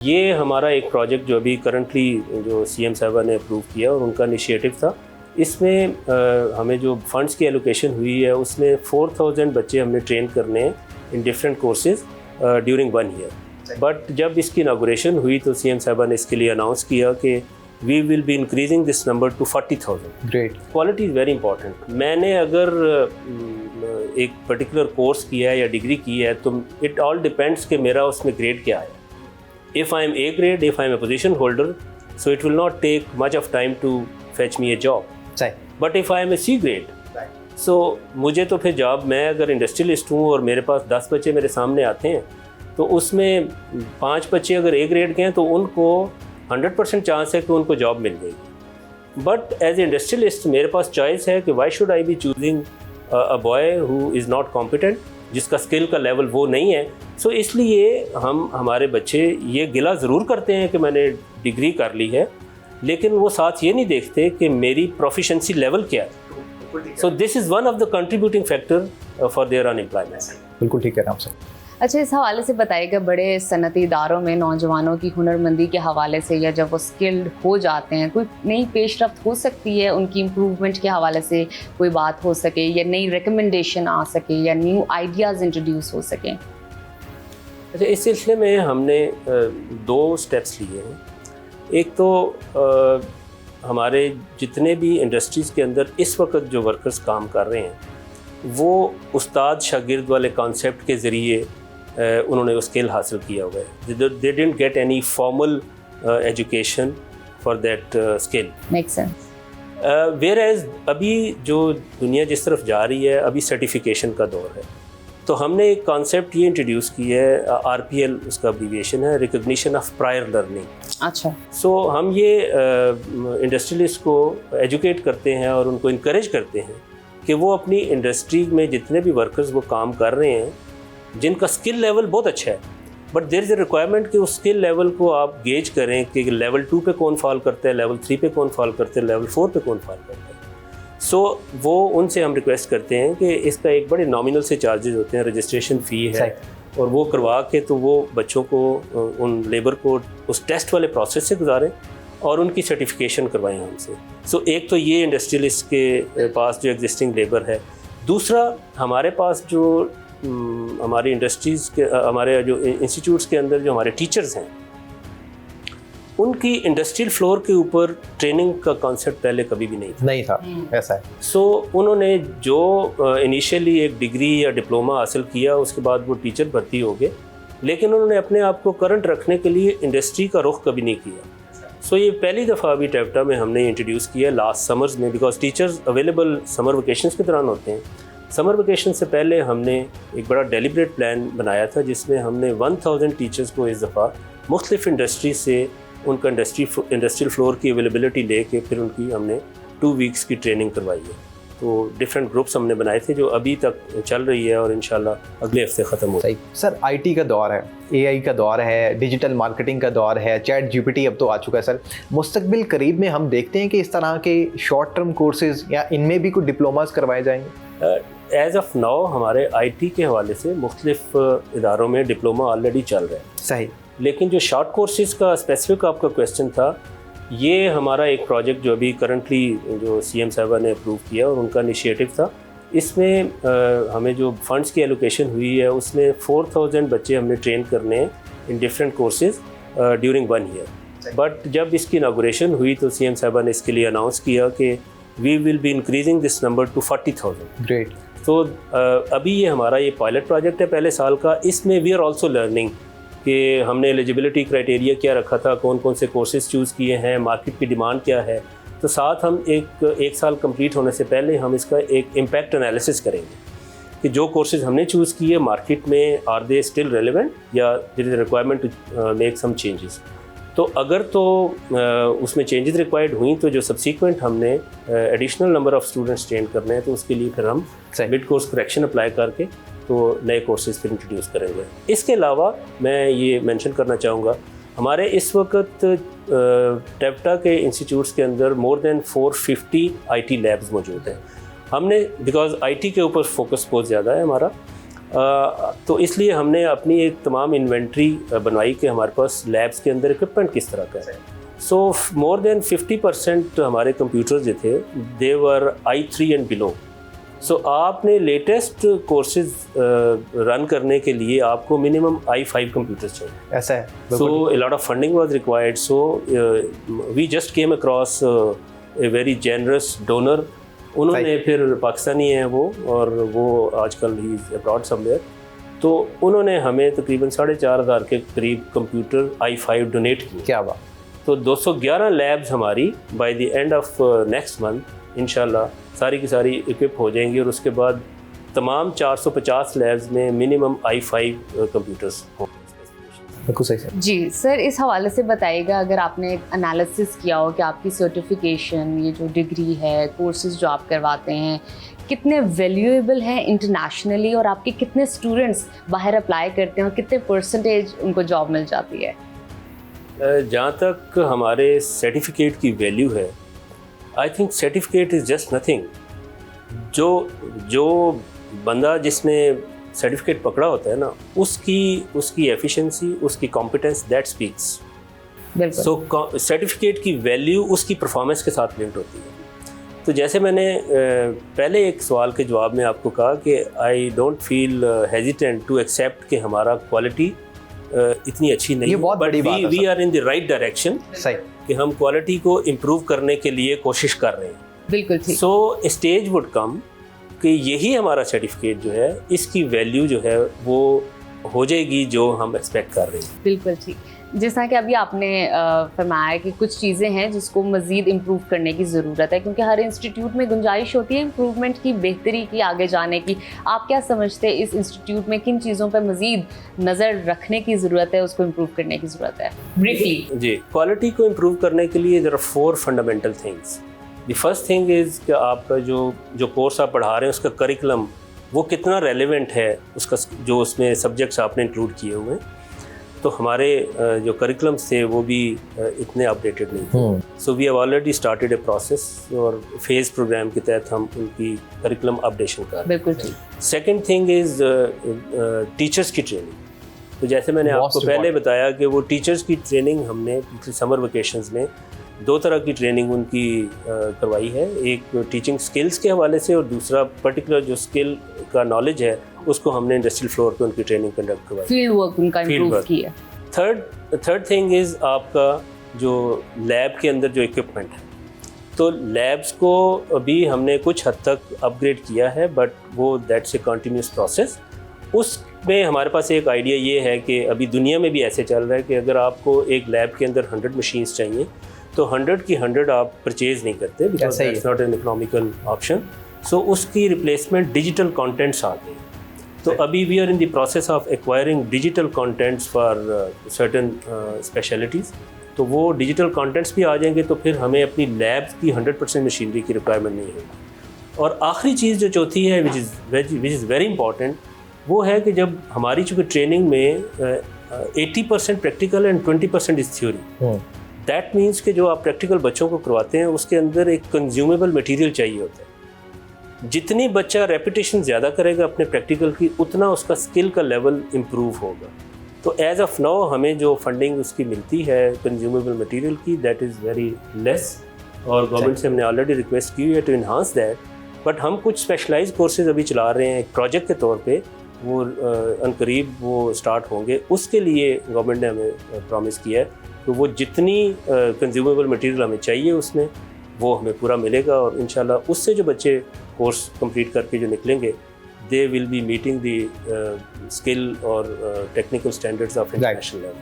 ये हमारा एक प्रोजेक्ट जो अभी करंटली जो सीएम साहबा ने अप्रूव किया और उनका इनिशिएटिव था, इसमें हमें जो फंड्स की एलोकेशन हुई है उसमें 4000 बच्चे हमने ट्रेन करने हैं in different courses during 1 year. But जब इसकी इनागुरेशन हुई तो सीएम साहबा ने इसके लिए अनाउंस किया कि we will be increasing this number to 40,000। Great. Quality is very important. मैंने अगर एक पर्टिकुलर कोर्स किया है या डिग्री की है तो इट ऑल डिपेंड्स कि मेरा उसमें ग्रेड क्या है। If I am A grade, if I am a position holder, so it will not take much of time to fetch me a job. सही। But if I am a C grade, so मुझे तो फिर job, मैं अगर industrialist हूँ और मेरे पास 10 बच्चे मेरे सामने आते हैं तो उसमें 5 बच्चे अगर A grade के हैं तो उनको 100% चांस है कि उनको जॉब मिल जाएगी। बट एज ए इंडस्ट्रियलिस्ट मेरे पास चॉइस है कि why should I B choosing a boy who is not competent, जिसका स्किल का लेवल वो नहीं है। सो इसलिए हमारे बच्चे ये गिला ज़रूर करते हैं कि मैंने डिग्री कर ली है, लेकिन वो साथ ये नहीं देखते कि मेरी प्रोफिशेंसी लेवल क्या है। So this is one of the contributing factor for their unemployment. बिल्कुल ठीक है राम सर। अच्छा, इस हवाले से बताइएगा, बड़े सनती इदारों में नौजवानों की हुनरमंदी के हवाले से या जब वो स्किल्ड हो जाते हैं, कोई नई पेशरफ्त हो सकती है उनकी इम्प्रूवमेंट के हवाले से, कोई बात हो सके या नई रिकमेंडेशन आ सके या न्यू आइडियाज़ इंट्रोड्यूस हो सकें? अच्छा, इस सिलसिले में हमने 2 स्टेप्स लिए हैं। एक तो हमारे जितने भी इंडस्ट्रीज़ के अंदर इस वक्त जो वर्कर्स काम कर रहे हैं वो उस्ताद शागिर्द वाले कॉन्सेप्ट के ज़रिए उन्होंने वो स्किल हासिल किया हुआ है। They didn't get any formal education for that skill. Make sense. Whereas अभी जो दुनिया जिस तरफ जा रही है, अभी सर्टिफिकेशन का दौर है, तो हमने एक कॉन्सेप्ट ये इंट्रोड्यूस की है, RPL उसका अब्रीविएशन है, रिकग्निशन ऑफ प्रायर लर्निंग। अच्छा। सो हम ये इंडस्ट्रियलिस्ट को एजुकेट करते हैं और उनको इनकरेज करते हैं कि वो अपनी इंडस्ट्री में जितने भी वर्कर्स वो काम कर रहे हैं जिनका स्किल लेवल बहुत अच्छा है, but there is a requirement कि उस स्किल लेवल को आप गेज करें कि लेवल 2 पे कौन फॉल करता है, लेवल 3 पे कौन फॉल करता है, लेवल 4 पे कौन फॉल करता है। सो वो उनसे हम रिक्वेस्ट करते हैं कि इसका एक बड़े नॉमिनल से चार्जेस होते हैं, रजिस्ट्रेशन फ़ी है, और वो करवा के तो वो बच्चों को, उन लेबर को उस टेस्ट वाले प्रोसेस से गुजारें और उनकी सर्टिफिकेशन करवाएं हमसे। सो एक तो ये इंडस्ट्रियलिस्ट के पास जो एग्जिस्टिंग लेबर है। दूसरा, हमारे पास जो हमारी इंडस्ट्रीज़ के, हमारे जो इंस्टीट्यूट्स के अंदर जो हमारे टीचर्स हैं उनकी इंडस्ट्रियल फ्लोर के ऊपर ट्रेनिंग का कॉन्सेप्ट पहले कभी भी नहीं था। ऐसा है। सो उन्होंने जो इनिशियली एक डिग्री या डिप्लोमा हासिल किया, उसके बाद वो टीचर भर्ती हो गए, लेकिन उन्होंने अपने आप को करंट रखने के लिए इंडस्ट्री का रुख कभी नहीं किया। सो ये पहली दफ़ा अभी टेप्टा में हमने इंट्रोड्यूस किया लास्ट समर्स में, because teachers available summer vacations के दौरान होते हैं। समर वेकेशन से पहले हमने एक बड़ा डेलिब्रेट प्लान बनाया था जिसमें हमने 1000 टीचर्स को इस दफ़ा मुख्तलिफ इंडस्ट्री से उनका इंडस्ट्रियल फ्लोर की अवेलेबिलिटी लेके फिर उनकी हमने 2 वीक्स की ट्रेनिंग करवाई है। तो डिफरेंट ग्रुप्स हमने बनाए थे जो अभी तक चल रही है और इंशाल्लाह अगले हफ्ते ख़त्म हो। सर, IT का दौर है, AI का दौर है, डिजिटल मार्केटिंग का दौर है, चैट GPT अब तो आ चुका है। सर, मुस्तकबिल करीब में हम देखते हैं कि इस तरह के शॉर्ट टर्म कोर्सेज या इनमें भी कुछ डिप्लोमास करवाए जाएंगे? एज़ ऑफ नाउ हमारे IT के हवाले से मुख्तलिफ इदारों में डिप्लोमा ऑलरेडी चल रहे हैं। सही। लेकिन जो शॉर्ट कोर्सेज़ का स्पेसिफिक आपका क्वेश्चन था, ये हमारा एक प्रोजेक्ट जो अभी करंटली जो सीएम साहबा ने अप्रूव किया और उनका इनिशिएटिव था, इसमें हमें जो फंड्स की एलोकेशन हुई है उसमें 4000 बच्चे हमने ट्रेन करने हैं in different courses during 1 year. But जब इसकी इनागुरेशन हुई तो सीएम साहबा ने इसके लिए अनाउंस किया कि we will be increasing this number to 40,000। Great. तो अभी ये हमारा ये पायलट प्रोजेक्ट है पहले साल का। इसमें वी आर ऑल्सो लर्निंग कि हमने एलिजिबिलिटी क्राइटेरिया क्या रखा था, कौन कौन से कोर्सेज चूज़ किए हैं, मार्केट की डिमांड क्या है। तो साथ हम एक साल कंप्लीट होने से पहले हम इसका एक इम्पैक्ट एनालिसिस करेंगे कि जो कोर्सेज हमने चूज़ किए मार्केट में, आर दे स्टिल रेलिवेंट या there is requirement to make some changes. तो अगर तो उसमें चेंजेस रिक्वायर्ड हुई तो जो सब्सीक्वेंट हमने additional number of students train करने हैं तो उसके लिए फिर हम मिड कोर्स करेक्शन अप्लाई करके तो नए कोर्सेज फिर इंट्रोड्यूस करेंगे। इसके अलावा मैं ये मेंशन करना चाहूँगा, हमारे इस वक्त टेप्टा के इंस्टीट्यूट्स के अंदर मोर देन 450 IT लैब्स मौजूद हैं। हमने बिकॉज IT के ऊपर फोकस बहुत ज़्यादा है हमारा, तो इसलिए हमने अपनी एक तमाम इन्वेंट्री बनवाई कि हमारे पास लैब्स के अंदर इक्विपमेंट किस तरह का है। सो मोर देन 50% हमारे कंप्यूटर्स जो थे दे वर i3 एंड बिलो। सो आपने लेटेस्ट कोर्सेज रन करने के लिए आपको मिनिमम i5 कंप्यूटर्स चाहिए। ऐसा है। सो a lot of funding was required. So we just came across a very generous donor. उन्होंने फिर पाकिस्तानी हैं वो, और वो आजकल ही अब्रॉड समवेयर, तो उन्होंने हमें तकरीबन 4,500 के करीब कंप्यूटर i5 डोनेट किए। क्या बात। तो 211 लैब्स हमारी by the end of next month इंशाल्लाह सारी की सारी इक्विप हो जाएंगी, और उसके बाद तमाम 450 लैब्स में मिनिमम i5 कंप्यूटर्स होंगे। बिल्कुल सही सर। जी सर, इस हवाले से बताइएगा, अगर आपने एनालिसिस किया हो कि आपकी सर्टिफिकेशन, ये जो डिग्री है, कोर्सेज जो आप करवाते हैं, कितने वैल्यूएबल हैं इंटरनेशनली, और आपके कितने स्टूडेंट्स बाहर अप्लाई करते हैं और कितने परसेंटेज उनको जॉब मिल जाती है? जहाँ तक हमारे सर्टिफिकेट की वैल्यू है, I think certificate is just nothing. जो बंदा जिसने सर्टिफिकेट पकड़ा होता है ना, उसकी एफिशिएंसी, उसकी competence, that speaks. So certificate की वैल्यू उसकी परफॉर्मेंस के साथ लिंक्ड होती है। तो जैसे मैंने पहले एक सवाल के जवाब में आपको कहा कि I don't feel hesitant to accept कि हमारा क्वालिटी इतनी अच्छी नहीं है, but we are in the right direction, सही, कि हम क्वालिटी को इम्प्रूव करने के लिए कोशिश कर रहे हैं। बिल्कुल ठीक। सो स्टेज वुड कम कि यही हमारा सर्टिफिकेट जो है, इसकी वैल्यू जो है वो हो जाएगी जो हम एक्सपेक्ट कर रहे हैं। बिल्कुल ठीक। जैसा कि अभी आपने फरमाया कि कुछ चीज़ें हैं जिसको मज़ीद इम्प्रूव करने की ज़रूरत है, क्योंकि हर इंस्टीट्यूट में गुंजाइश होती है इम्प्रूवमेंट की, बेहतरी की, आगे जाने की। आप क्या समझते हैं इस इंस्टीट्यूट में किन चीज़ों पर मज़ीद नज़र रखने की ज़रूरत है, उसको इम्प्रूव करने की ज़रूरत है? ब्रीफली जी, क्वालिटी को इम्प्रूव करने के लिए there are 4 fundamental things. The first thing is कि आपका जो कोर्स आप पढ़ा रहे हैं उसका करिकुलम वो कितना रेलेवेंट है, उसका जो उसमें सब्जेक्ट्स आपने इंक्लूड किए हुए हैं। तो हमारे जो करिकुलम्स थे वो भी इतने अपडेटेड नहीं थे। So we have already started a process, और फेज़ प्रोग्राम के तहत हम उनकी करिकुलम अपडेशन कर रहे हैं। बिल्कुल ठीक। सेकेंड थिंग इज़ टीचर्स की ट्रेनिंग। तो जैसे मैंने आपको पहले बताया कि वो टीचर्स की ट्रेनिंग हमने पिछले समर वेकेशंस में 2 तरह की ट्रेनिंग उनकी करवाई है। एक टीचिंग स्किल्स के हवाले से, और दूसरा पर्टिकुलर जो स्किल का नॉलेज है उसको हमने इंडस्ट्रियल फ्लोर पे उनकी ट्रेनिंग कंडक्ट करवाई, फील्ड वर्क उनका इम्प्रूव किया। थर्ड थिंग इज़ आपका जो लैब के अंदर जो इक्विपमेंट है, तो लैब्स को अभी हमने कुछ हद तक अपग्रेड किया है, बट वो दैट्स ए कंटिन्यूस प्रोसेस। उसमें हमारे पास एक आइडिया ये है कि अभी दुनिया में भी ऐसे चल रहा है कि अगर आपको एक लैब के अंदर 100 मशीन्स चाहिए तो 100 की 100 आप परचेज नहीं करते, because that's not an economical option. So उसकी रिप्लेसमेंट डिजिटल कंटेंट्स आ गए। तो अभी we are in the process of acquiring digital contents for certain specialities. तो वो डिजिटल कंटेंट्स भी आ जाएंगे, तो फिर हमें अपनी लैब्स की 100% मशीनरी की रिक्वायरमेंट नहीं होगी। और आखिरी चीज़ जो चौथी है, विच इज़ वेरी इंपॉर्टेंट, वो है कि जब हमारी चूँकि ट्रेनिंग में 80% practical and 20% is theory. That means कि जो आप प्रैक्टिकल बच्चों को करवाते हैं उसके अंदर एक कंज्यूमेबल मटेरियल चाहिए होता है। जितनी बच्चा रेपिटेशन ज़्यादा करेगा अपने प्रैक्टिकल की, उतना उसका स्किल का लेवल इम्प्रूव होगा। तो एज ऑफ नाउ हमें जो फंडिंग उसकी मिलती है कंज्यूमेबल मटेरियल की, दैट इज़ वेरी लेस, और गवर्नमेंट से हमने ऑलरेडी रिक्वेस्ट की है टू इन्हांस दैट। बट हम कुछ स्पेशलाइज्ड कोर्सेज अभी चला रहे हैं एक प्रोजेक्ट के तौर पे, वो अनकरीब वो स्टार्ट होंगे। उसके लिए गवर्नमेंट ने हमें प्रॉमिस किया है तो वो जितनी कंज्यूमेबल मटेरियल हमें चाहिए उसमें वो हमें पूरा मिलेगा, और इंशाल्लाह उससे जो बच्चे कोर्स कंप्लीट करके जो निकलेंगे, they will be meeting the skill और technical standards of international level.